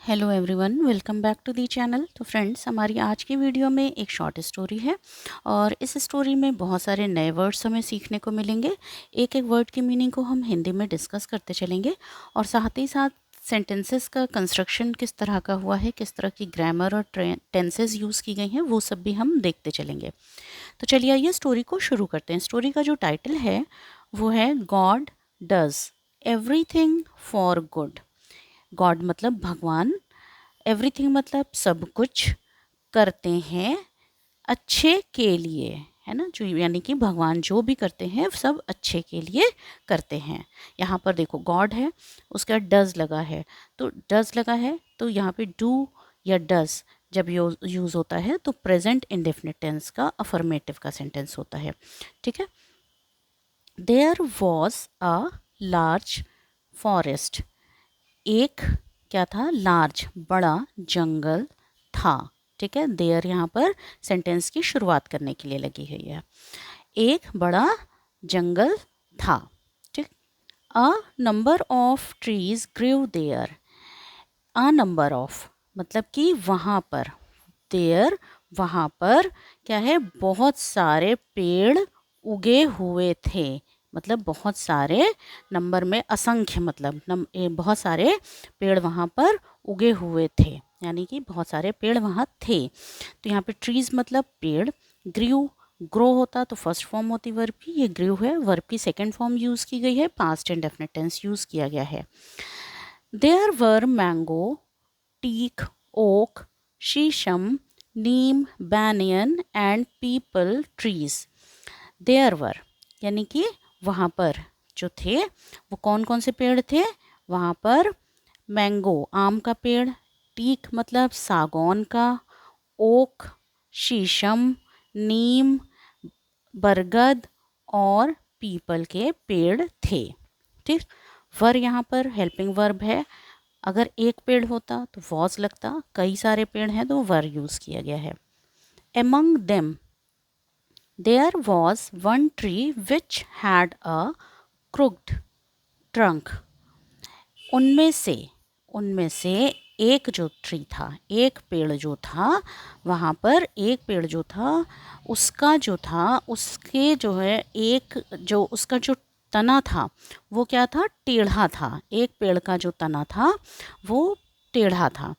Hello everyone, welcome back to the channel. तो friends, हमारी आज की वीडियो में एक शॉर्ट स्टोरी है और इस स्टोरी में बहुत सारे नए वर्ड्स हमें सीखने को मिलेंगे। एक एक वर्ड की मीनिंग को हम हिंदी में डिस्कस करते चलेंगे और साथ ही साथ सेंटेंसेस का कंस्ट्रक्शन किस तरह का हुआ है, किस तरह की ग्रामर और टेंसेस यूज़ की गई हैं, वो सब भी हम देखते चलेंगे। तो चलिए आइए स्टोरी को शुरू करते हैं। स्टोरी का जो टाइटल है वो है God does everything for good. God मतलब भगवान, एवरीथिंग मतलब सब कुछ, करते हैं अच्छे के लिए, है ना। जो यानी कि भगवान जो भी करते हैं सब अच्छे के लिए करते हैं। यहाँ पर देखो गॉड है, उसका डज लगा है, तो डज लगा है तो यहाँ पे डू या डज जब यूज़ होता है तो प्रेजेंट इंडेफिनिट टेंस का अफर्मेटिव का सेंटेंस होता है। ठीक है। There was a large forest. एक क्या था? लार्ज, बड़ा जंगल था। ठीक है। देयर यहाँ पर सेंटेंस की शुरुआत करने के लिए लगी हुई है। एक बड़ा जंगल था। ठीक। A number of trees grew there. A number of मतलब कि वहाँ पर, देयर वहाँ पर क्या है? बहुत सारे पेड़ उगे हुए थे। मतलब बहुत सारे, नंबर में असंख्य, मतलब बहुत सारे पेड़ वहाँ पर उगे हुए थे, यानी कि बहुत सारे पेड़ वहाँ थे। तो यहाँ पे ट्रीज मतलब पेड़, ग्रीव ग्रो होता तो फर्स्ट फॉर्म होती वर्ब की, ये ग्रीव है, वर्ब की सेकंड फॉर्म यूज़ की गई है, पास्ट इंडेफिनिट टेंस यूज़ किया गया है। There were mango, teak, oak, sheesham, neem, banyan and peepal trees. There were यानी कि वहाँ पर जो थे वो कौन कौन से पेड़ थे वहाँ पर? मैंगो आम का पेड़, टीक मतलब सागौन का, ओक शीशम, नीम बरगद और पीपल के पेड़ थे। ठीक। वर यहाँ पर हेल्पिंग वर्ब है। अगर एक पेड़ होता तो वॉज लगता, कई सारे पेड़ हैं तो वर यूज़ किया गया है। Among them there was one tree which had a crooked trunk. उनमें से एक जो ट्री था, एक पेड़ जो था वहाँ पर, एक पेड़ जो था उसका जो था, उसके जो है एक जो उसका जो तना था वो क्या था? टेढ़ा था। एक पेड़ का जो तना था वो टेढ़ा था।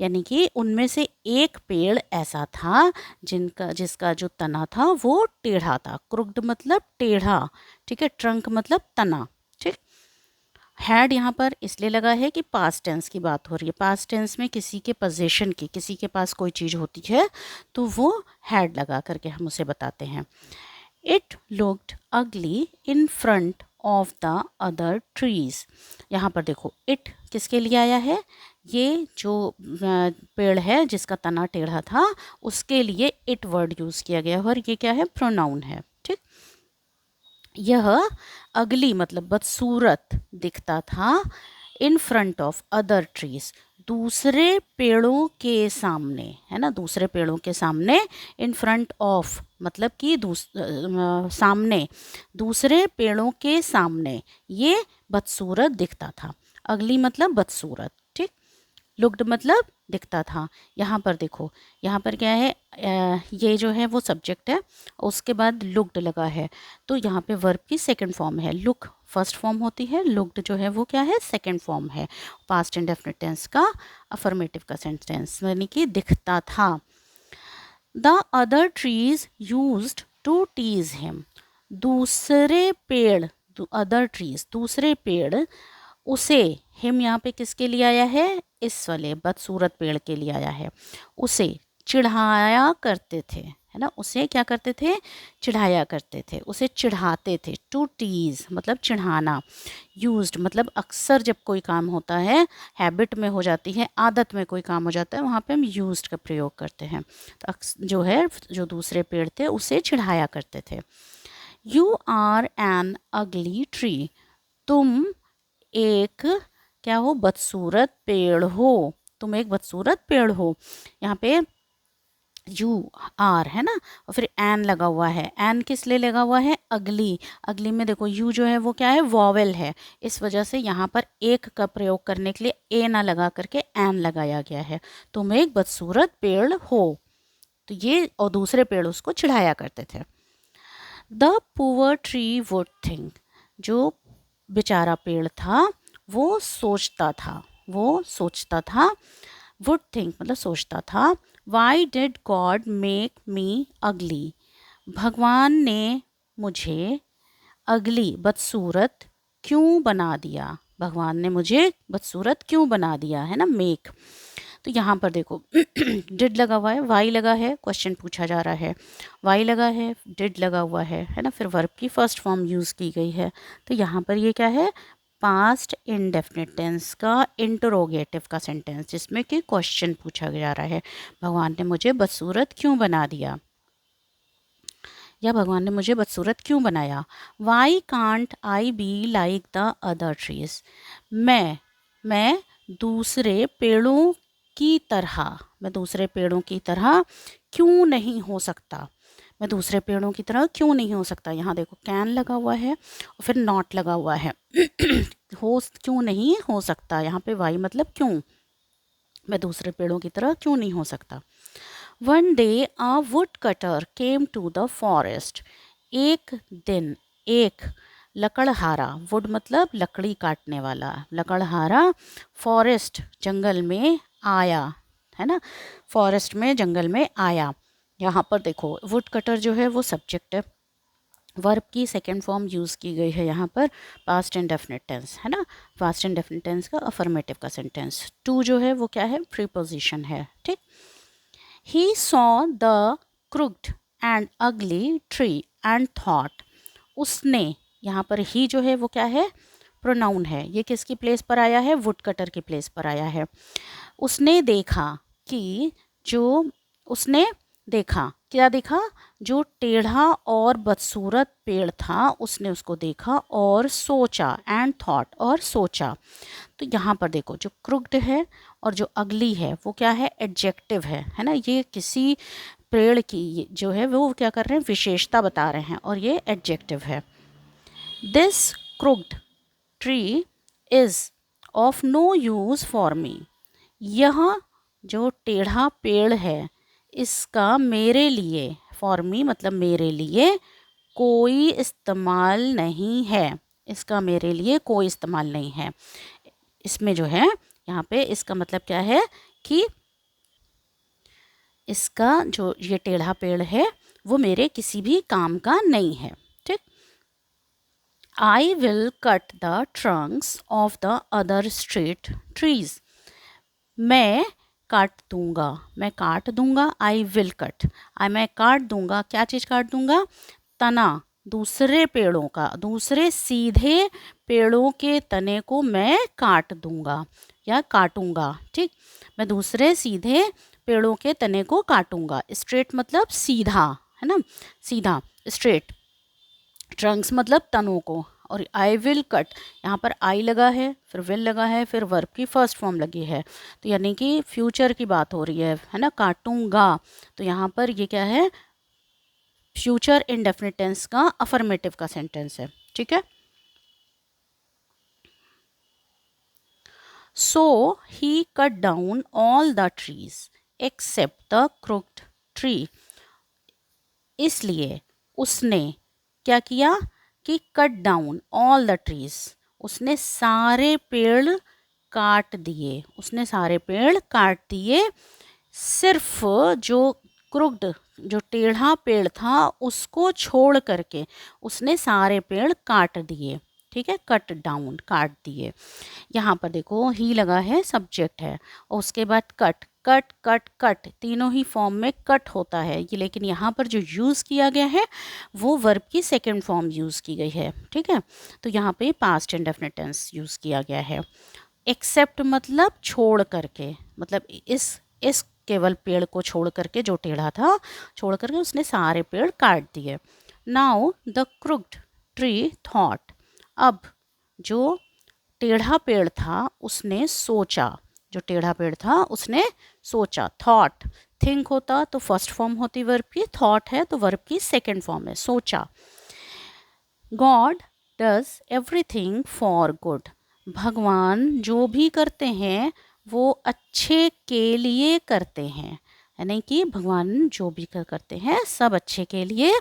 यानी कि उनमें से एक पेड़ ऐसा था जिसका जो तना था वो टेढ़ा था। क्रुक्ड मतलब टेढ़ा। ठीक है। ट्रंक मतलब तना। ठीक। हैड यहाँ पर इसलिए लगा है कि पास्ट टेंस की बात हो रही है। पास्ट टेंस में किसी के पोजेशन की, किसी के पास कोई चीज़ होती है तो वो हैड लगा करके हम उसे बताते हैं। इट लुक्ड अगली in front of the other trees. यहाँ पर देखो इट किसके लिए आया है? ये जो पेड़ है जिसका तना टेढ़ा था उसके लिए इट वर्ड यूज़ किया गया है और ये क्या है? प्रोनाउन है। ठीक। यह अगली मतलब बदसूरत दिखता था, in front of other trees दूसरे पेड़ों के सामने, है ना। दूसरे पेड़ों के सामने, इन फ्रंट ऑफ मतलब कि सामने, दूसरे पेड़ों के सामने ये बदसूरत दिखता था। अगली मतलब बदसूरत। ठीक। लुक्ड मतलब दिखता था। यहाँ पर देखो, यहाँ पर क्या है? ये जो है वो सब्जेक्ट है, उसके बाद लुक्ड लगा है, तो यहाँ पे वर्ब की सेकंड फॉर्म है। लुक फर्स्ट फॉर्म होती है, लुक्ड जो है वो क्या है? सेकंड फॉर्म है। पास्ट इंडेफिनिट टेंस का अफर्मेटिव का सेंटेंस, यानी कि दिखता था। The other trees used to tease him. दूसरे पेड़, अदर ट्रीज दूसरे पेड़ उसे, हिम यहाँ पे किसके लिए आया है? इस वाले बदसूरत पेड़ के लिए आया है। उसे चिढ़ाया करते थे, है ना। उसे क्या करते थे? चिढ़ाया करते थे, उसे चिढ़ाते थे। टू टीज मतलब चिढ़ाना। यूज्ड मतलब अक्सर जब कोई काम होता है, हैबिट में हो जाती है, आदत में कोई काम हो जाता है, वहाँ पे हम यूज्ड का प्रयोग करते हैं। तो जो है, जो दूसरे पेड़ थे उसे चिढ़ाया करते थे। You are an ugly tree. तुम एक क्या हो? बदसूरत पेड़ हो। तुम एक बदसूरत पेड़ हो। यहाँ पे यू आर है ना, और फिर एन लगा हुआ है। एन किस लिए लगा हुआ है? अगली। अगली में देखो यू जो है वो क्या है? वॉवेल है। इस वजह से यहाँ पर एक का प्रयोग करने के लिए ए ना लगा करके एन लगाया गया है। तुम एक बदसूरत पेड़ हो। तो ये, और दूसरे पेड़ उसको चिढ़ाया करते थे। The poor tree would think, जो बेचारा पेड़ था वो सोचता था, वो सोचता था। वुड थिंक मतलब सोचता था। Why did God make me अगली, भगवान ने मुझे अगली बदसूरत क्यों बना दिया, भगवान ने मुझे बदसूरत क्यों बना दिया, है ना, मेक। तो यहाँ पर देखो डिड लगा हुआ है, वाई लगा है, क्वेश्चन पूछा जा रहा है, वाई लगा है, डिड लगा हुआ है ना, फिर वर्ब की फर्स्ट फॉर्म यूज़ की गई है। तो यहाँ पर ये क्या है? पास्ट इंडेफिनिट टेंस का इंटरोगेटिव का सेंटेंस, जिसमें कि क्वेश्चन पूछा जा रहा है, भगवान ने मुझे बदसूरत क्यों बना दिया, या भगवान ने मुझे बदसूरत क्यों बनाया। Why can't I be like the other trees, मैं दूसरे पेड़ों की तरह, मैं दूसरे पेड़ों की तरह क्यों नहीं हो सकता, मैं दूसरे पेड़ों की तरह क्यों नहीं हो सकता। यहाँ देखो कैन लगा हुआ है और फिर नॉट लगा हुआ है हो क्यों नहीं हो सकता, यहाँ पे वाई मतलब क्यों, मैं दूसरे पेड़ों की तरह क्यों नहीं हो सकता। One day a wood cutter came to the forest, एक दिन एक लकड़हारा, वुड मतलब लकड़ी काटने वाला, लकड़हारा फॉरेस्ट जंगल में आया, है ना, फॉरेस्ट में जंगल में आया। यहाँ पर देखो वुड कटर जो है वो सब्जेक्ट है, वर्ब की सेकेंड फॉर्म यूज़ की गई है यहाँ पर, पास्ट इंडेफिनिट टेंस है ना, पास्ट इंडेफिनिट टेंस का अफर्मेटिव का सेंटेंस। टू जो है वो क्या है? प्रीपोजिशन है, ठीक। He saw the crooked and ugly tree and thought, उसने, यहाँ पर ही जो है वो क्या है? प्रोनाउन है। ये किसकी प्लेस पर आया है? वुड कटर की प्लेस पर आया है। उसने देखा कि, जो उसने देखा, क्या देखा? जो टेढ़ा और बदसूरत पेड़ था उसने उसको देखा और सोचा, एंड थॉट, और सोचा। तो यहाँ पर देखो जो क्रुक्ड है और जो अगली है वो क्या है? एडजेक्टिव है ना, ये किसी पेड़ की जो है वो क्या कर रहे हैं? विशेषता बता रहे हैं, और ये एडजेक्टिव है। This crooked tree is of no use for me, यह जो टेढ़ा पेड़ है इसका मेरे लिए, फॉर मी मतलब मेरे लिए, कोई इस्तेमाल नहीं है, इसका मेरे लिए कोई इस्तेमाल नहीं है। इसमें जो है यहाँ पे इसका मतलब क्या है कि इसका जो ये टेढ़ा पेड़ है वो मेरे किसी भी काम का नहीं है, ठीक। I will cut the Trunks of the other straight trees, मैं काट दूंगा, मैं काट दूंगा, आई विल कट, मैं काट दूंगा, क्या चीज़ काट दूंगा? तना, दूसरे पेड़ों का, दूसरे सीधे पेड़ों के तने को मैं काट दूंगा या काटूंगा, ठीक। मैं दूसरे सीधे पेड़ों के तने को काटूंगा। स्ट्रेट मतलब सीधा, है ना, सीधा, स्ट्रेट। ट्रंक्स मतलब तनों को, और आई विल कट, यहाँ पर आई लगा है, फिर विल लगा है, फिर वर्ब की फर्स्ट फॉर्म लगी है, तो यानी कि फ्यूचर की बात हो रही है ना, काटूंगा। तो यहाँ पर ये क्या है? फ्यूचर इंडेफिनिट टेंस का अफर्मेटिव का सेंटेंस है, ठीक है। So he cut down all the trees except the crooked tree, इसलिए उसने क्या किया कि cut down all the trees, उसने सारे पेड़ काट दिए, उसने सारे पेड़ काट दिए, सिर्फ जो क्रुक्ड, जो टेढ़ा पेड़ था उसको छोड़ करके उसने सारे पेड़ काट दिए, ठीक है, कट डाउन, काट दिए। यहाँ पर देखो ही लगा है, सब्जेक्ट है, और उसके बाद कट, कट कट कट, तीनों ही फॉर्म में कट होता है ये, लेकिन यहाँ पर जो यूज़ किया गया है वो वर्ब की सेकेंड फॉर्म यूज़ की गई है, ठीक है। तो यहाँ पे पास्ट इंडेफिनिट टेंस यूज़ किया गया है। एक्सेप्ट मतलब छोड़ करके, मतलब इस केवल पेड़ को छोड़ करके, जो टेढ़ा था छोड़ करके उसने सारे पेड़ काट दिए। Now the crooked tree thought, अब जो टेढ़ा पेड़ था उसने सोचा, जो टेढ़ा पेड़ था उसने सोचा, थॉट। थिंक होता तो फर्स्ट फॉर्म होती वर्ब की, थॉट है तो वर्ब की सेकंड फॉर्म है, सोचा। God does everything for good, भगवान जो भी करते हैं वो अच्छे के लिए करते हैं, यानी कि भगवान जो भी करते हैं सब अच्छे के लिए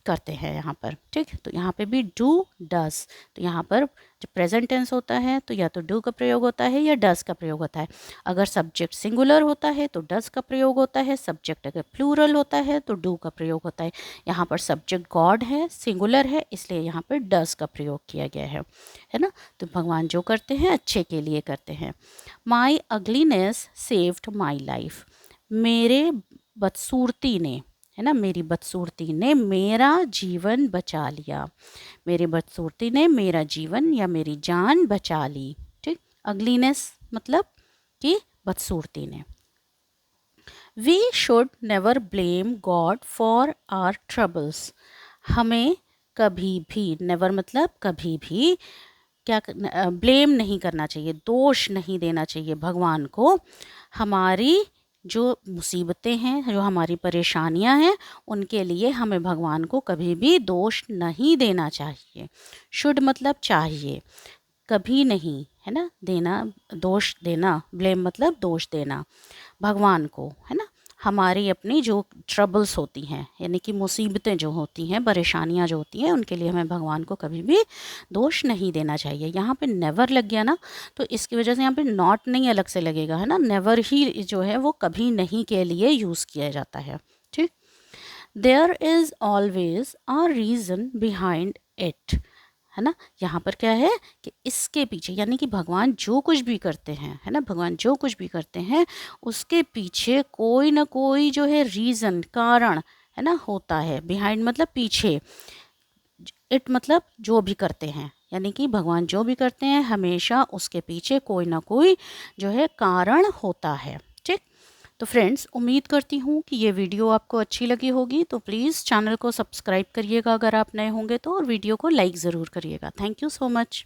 करते हैं यहाँ पर। ठीक, तो यहाँ पे भी डू डज, तो यहाँ पर जब प्रेजेंट टेंस होता है तो या तो डू का प्रयोग होता है या डज का प्रयोग होता है। अगर सब्जेक्ट सिंगुलर होता है तो डज का प्रयोग होता है, सब्जेक्ट अगर प्लूरल होता है तो डू का प्रयोग होता है। यहाँ पर सब्जेक्ट गॉड है, सिंगुलर है, इसलिए यहाँ पर डज का प्रयोग किया गया है ना। तो भगवान जो करते हैं अच्छे के लिए करते हैं। माई अगलीनेस सेव्ड माई लाइफ, मेरे बदसूरती ने, है ना, मेरी बदसूरती ने मेरा जीवन बचा लिया, मेरी बदसूरती ने मेरा जीवन या मेरी जान बचा ली। ठीक, अगलीनेस मतलब कि बदसूरती ने। We should never blame God for our troubles, हमें कभी भी, नेवर मतलब कभी भी, क्या ब्लेम नहीं करना चाहिए, दोष नहीं देना चाहिए भगवान को। हमारी जो मुसीबतें हैं, जो हमारी परेशानियां हैं, उनके लिए हमें भगवान को कभी भी दोष नहीं देना चाहिए। शुड मतलब चाहिए, कभी नहीं, है ना, देना, दोष देना, ब्लेम मतलब दोष देना भगवान को, है ना। हमारी अपनी जो ट्रबल्स होती हैं, यानी कि मुसीबतें जो होती हैं, परेशानियां जो होती हैं, उनके लिए हमें भगवान को कभी भी दोष नहीं देना चाहिए। यहाँ पे नेवर लग गया ना, तो इसकी वजह से यहाँ पे नॉट नहीं अलग से लगेगा, है ना। नेवर ही जो है वो कभी नहीं के लिए यूज़ किया जाता है। ठीक, there is always a reason behind it, है ना। यहाँ पर क्या है कि इसके पीछे, यानी कि भगवान जो कुछ भी करते हैं, है ना, भगवान जो कुछ भी करते हैं उसके पीछे कोई ना कोई जो है रीज़न, कारण, है ना, होता है। बिहाइंड मतलब पीछे, इट मतलब जो भी करते हैं, यानी कि भगवान जो भी करते हैं हमेशा उसके पीछे कोई ना कोई जो है कारण होता है। ठीक, तो फ्रेंड्स उम्मीद करती हूँ कि ये वीडियो आपको अच्छी लगी होगी, तो प्लीज़ चैनल को सब्सक्राइब करिएगा अगर आप नए होंगे तो, और वीडियो को लाइक ज़रूर करिएगा। Thank you so much.